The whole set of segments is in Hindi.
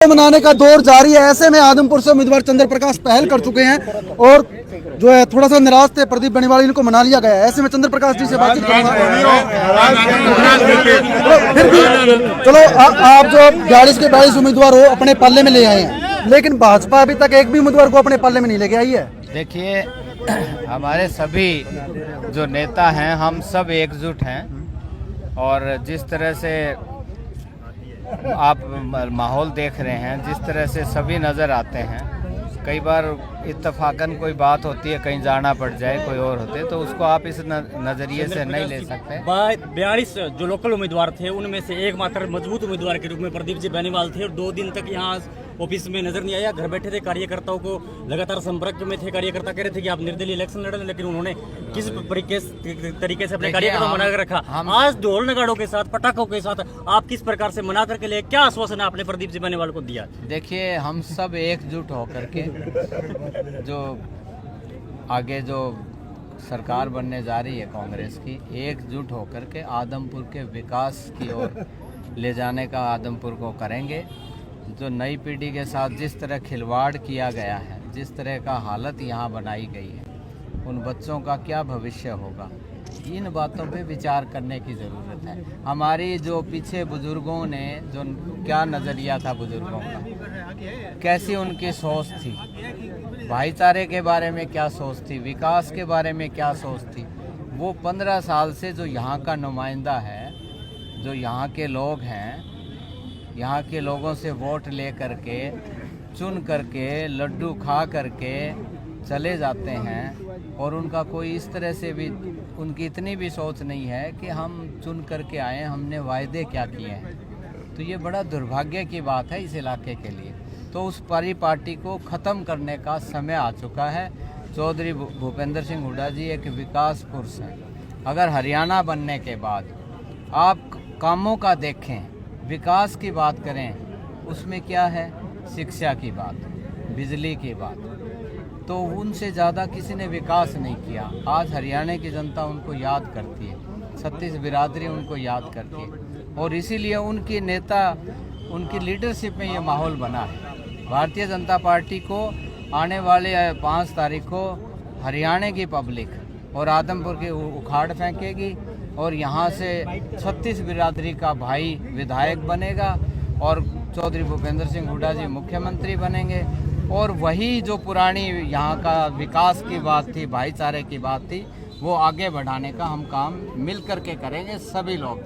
मनाने का दौर जारी है। ऐसे में आदमपुर से उम्मीदवार चंद्र प्रकाश पहल कर चुके हैं और जो है थोड़ा सा निराश थे प्रदीप बेनीवाल, इनको मना लिया गया है। ऐसे में चंद्र प्रकाश जी से बातचीत करूंगा। फिर भी चलो आप जो 42 के 42 उम्मीदवार हो अपने पल्ले में ले आए हैं, लेकिन भाजपा अभी तक एक भी उम्मीदवार को अपने पल्ले में नहीं लेके आई है। देखिए, हमारे सभी जो नेता हैं हम सब एकजुट हैं और जिस तरह से आप माहौल देख रहे हैं, जिस तरह से सभी नज़र आते हैं, कई बार इत्तफाकन कोई बात होती है, कहीं जाना पड़ जाए, कोई और होते, तो उसको आप इस नज़रिए से नहीं ले सकते। 42 जो लोकल उम्मीदवार थे उनमें से एकमात्र मजबूत उम्मीदवार के रूप में प्रदीप जी बेनीवाल थे और 2 दिन तक यहाँ ऑफिस में नजर नहीं आया। घर बैठे थे, कार्यकर्ताओं को लगातार संपर्क में थे। कार्यकर्ता कह रहे थे कि आप निर्दलीय इलेक्शन लड़ें, लेकिन उन्होंने किस तरीके से अपने कार्यकर्ताओं को मना कर रखा। आज ढोल नगाड़ों के साथ, पटाखों के साथ आप किस प्रकार से मना करके ले, क्या आश्वासन आपने प्रदीप जी बेनीवाल को दिया? देखिए, हम सब एकजुट होकर के जो आगे जो सरकार बनने जा रही है कांग्रेस की, एकजुट होकर के आदमपुर के विकास की ओर ले जाने का आदमपुर को करेंगे। जो नई पीढ़ी के साथ जिस तरह खिलवाड़ किया गया है, जिस तरह का हालत यहाँ बनाई गई है, उन बच्चों का क्या भविष्य होगा, इन बातों पे विचार करने की ज़रूरत है। हमारी जो पीछे बुज़ुर्गों ने जो क्या नज़रिया था बुज़ुर्गों का, कैसी उनकी सोच थी, भाईचारे के बारे में क्या सोच थी, विकास के बारे में क्या सोच थी, वो 15 साल से जो यहाँ का नुमाइंदा है, जो यहाँ के लोग हैं, यहाँ के लोगों से वोट ले करके, चुन करके, लड्डू खा करके चले जाते हैं और उनका कोई इस तरह से भी, उनकी इतनी भी सोच नहीं है कि हम चुन करके आए, हमने वायदे क्या किए हैं। तो ये बड़ा दुर्भाग्य की बात है इस इलाके के लिए। तो उस पार्टी को ख़त्म करने का समय आ चुका है। चौधरी भूपेंद्र सिंह हुड्डा जी एक विकास पुरुष हैं। अगर हरियाणा बनने के बाद आप कामों का देखें, विकास की बात करें, उसमें क्या है, शिक्षा की बात, बिजली की बात, तो उनसे ज़्यादा किसी ने विकास नहीं किया। आज हरियाणा की जनता उनको याद करती है, 36 बिरादरी उनको याद करती है और इसीलिए उनकी नेता, उनकी लीडरशिप में ये माहौल बना है। भारतीय जनता पार्टी को आने वाले 5 तारीख को हरियाणा की पब्लिक और आदमपुर के उखाड़ फेंकेगी और यहाँ से 36 बिरादरी का भाई विधायक बनेगा और चौधरी भूपेंद्र सिंह हुड्डा जी मुख्यमंत्री बनेंगे। और वही जो पुरानी यहाँ का विकास की बात थी, भाईचारे की बात थी, वो आगे बढ़ाने का हम काम मिल करके करेंगे सभी लोग।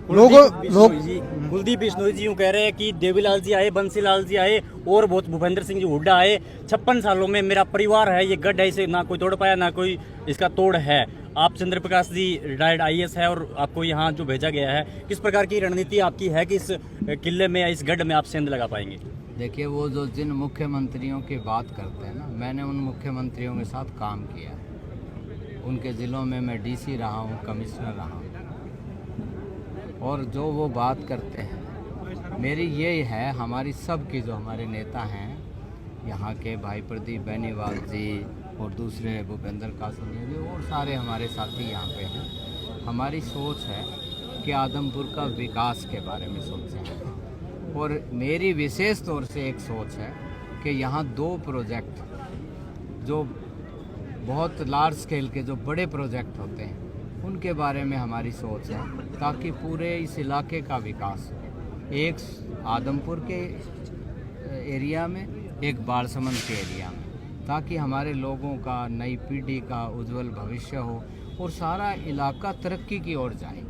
कुलदीप बिश्नोई जी यूँ कह रहे हैं कि देवीलाल जी आए, बंसीलाल जी आए और बहुत भूपेंद्र सिंह जी हुड्डा आए, 56 सालों में मेरा परिवार है, ये गढ़ है, इसे ना कोई तोड़ पाया ना कोई इसका तोड़ है। आप चंद्र प्रकाश जी रिटायर्ड IAS है और आपको यहाँ जो भेजा गया है, किस प्रकार की रणनीति आपकी है कि इस किले में या इस गढ़ में आप सेंध लगा पाएंगे? देखिए, वो जो जिन मुख्यमंत्रियों की बात करते हैं ना, मैंने उन मुख्यमंत्रियों के साथ काम किया। उनके ज़िलों में मैं DC रहा हूँ, कमिश्नर रहा हूँ और जो वो बात करते हैं, मेरी ये है, हमारी सब की जो हमारे नेता हैं यहाँ के, भाई प्रदीप बेनीवाल जी और दूसरे भूपेंद्र कासम जी और सारे हमारे साथी यहाँ पे हैं, हमारी सोच है कि आदमपुर का विकास के बारे में सोचें। और मेरी विशेष तौर से एक सोच है कि यहाँ 2 प्रोजेक्ट जो बहुत लार्ज स्केल के, जो बड़े प्रोजेक्ट होते हैं, उनके बारे में हमारी सोच है, ताकि पूरे इस इलाके का विकास हो। एक आदमपुर के एरिया में, एक बालसमंद के एरिया में, ताकि हमारे लोगों का, नई पीढ़ी का उज्जवल भविष्य हो और सारा इलाका तरक्की की ओर जाए।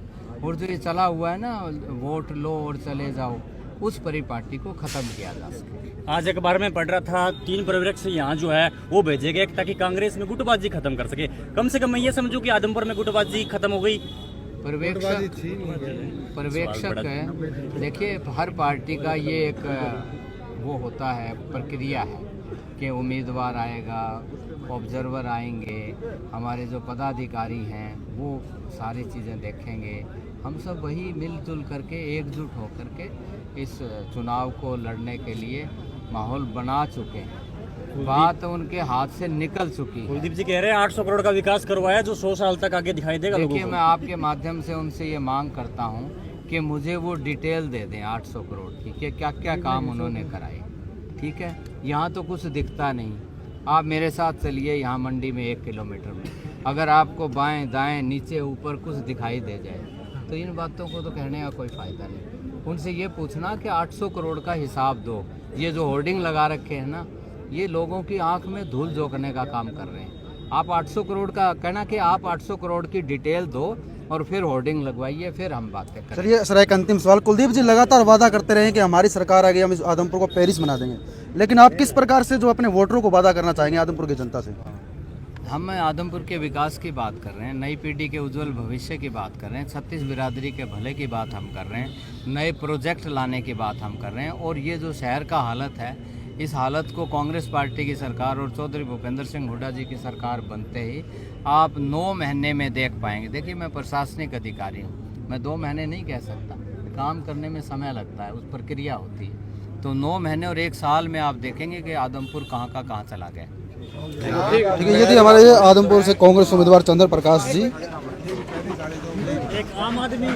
और जो ये चला हुआ है ना, वोट लो और चले जाओ, उस परिपाटी को ख़त्म किया जा सके। आज अखबार में पढ़ रहा था 3 पर्यवेक्षक यहाँ जो है वो भेजे गए ताकि कांग्रेस में गुटबाजी खत्म कर सके। कम से कम मैं ये समझूं कि आदमपुर में गुटबाजी खत्म हो गई। पर्यवेक्षक है, देखिए, हर पार्टी का ये एक वो होता है, प्रक्रिया है कि उम्मीदवार आएगा, ऑब्जर्वर आएंगे, हमारे जो पदाधिकारी हैं वो सारी चीज़ें देखेंगे। हम सब वही मिलजुल करके, एकजुट होकर के इस चुनाव को लड़ने के लिए माहौल बना चुके हैं। बात उनके हाथ से निकल चुकी है। कुलदीप जी कह रहे हैं 800 करोड़ का विकास करवाया जो 100 साल तक आगे दिखाई देगा लोगों को। देखिए, मैं आपके माध्यम से उनसे ये मांग करता हूँ कि मुझे वो डिटेल दे दें 800 करोड़ की कि क्या क्या काम उन्होंने कराए। ठीक है, यहाँ तो कुछ दिखता नहीं। आप मेरे साथ चलिए यहाँ मंडी में 1 किलोमीटर में, अगर आपको बाएं दाएं नीचे ऊपर कुछ दिखाई दे जाए तो इन बातों को तो कहने का कोई फ़ायदा नहीं। उनसे ये पूछना कि 800 करोड़ का हिसाब दो। ये जो होर्डिंग लगा रखे हैं ना, ये लोगों की आंख में धूल झोंकने का काम कर रहे हैं। आप 800 करोड़ का कहना कि आप 800 करोड़ की डिटेल दो और फिर होर्डिंग लगवाइए, फिर हम बातें करें। चलिए सर, एक अंतिम सवाल। कुलदीप जी लगातार वादा करते रहे कि हमारी सरकार आ गई, हम इस आदमपुर को पेरिस बना देंगे, लेकिन आप किस प्रकार से जो अपने वोटरों को वादा करना चाहेंगे आदमपुर की जनता से? हम आदमपुर के विकास की बात कर रहे हैं, नई पीढ़ी के उज्जवल भविष्य की बात कर रहे हैं, 36 बिरादरी के भले की बात हम कर रहे हैं, नए प्रोजेक्ट लाने की बात हम कर रहे हैं। और ये जो शहर का हालत है, इस हालत को कांग्रेस पार्टी की सरकार और चौधरी भूपेंद्र सिंह हुड्डा जी की सरकार बनते ही आप 9 महीने में देख पाएंगे। देखिए, मैं प्रशासनिक अधिकारी हूँ, मैं 2 महीने नहीं कह सकता, काम करने में समय लगता है, उस प्रक्रिया होती है। तो 9 महीने और 1 साल में आप देखेंगे कि आदमपुर कहाँ का कहाँ चला गया। ठीक है, ये थी हमारे आदमपुर से कांग्रेस उम्मीदवार चंद्र प्रकाश जी। एक आम आदमी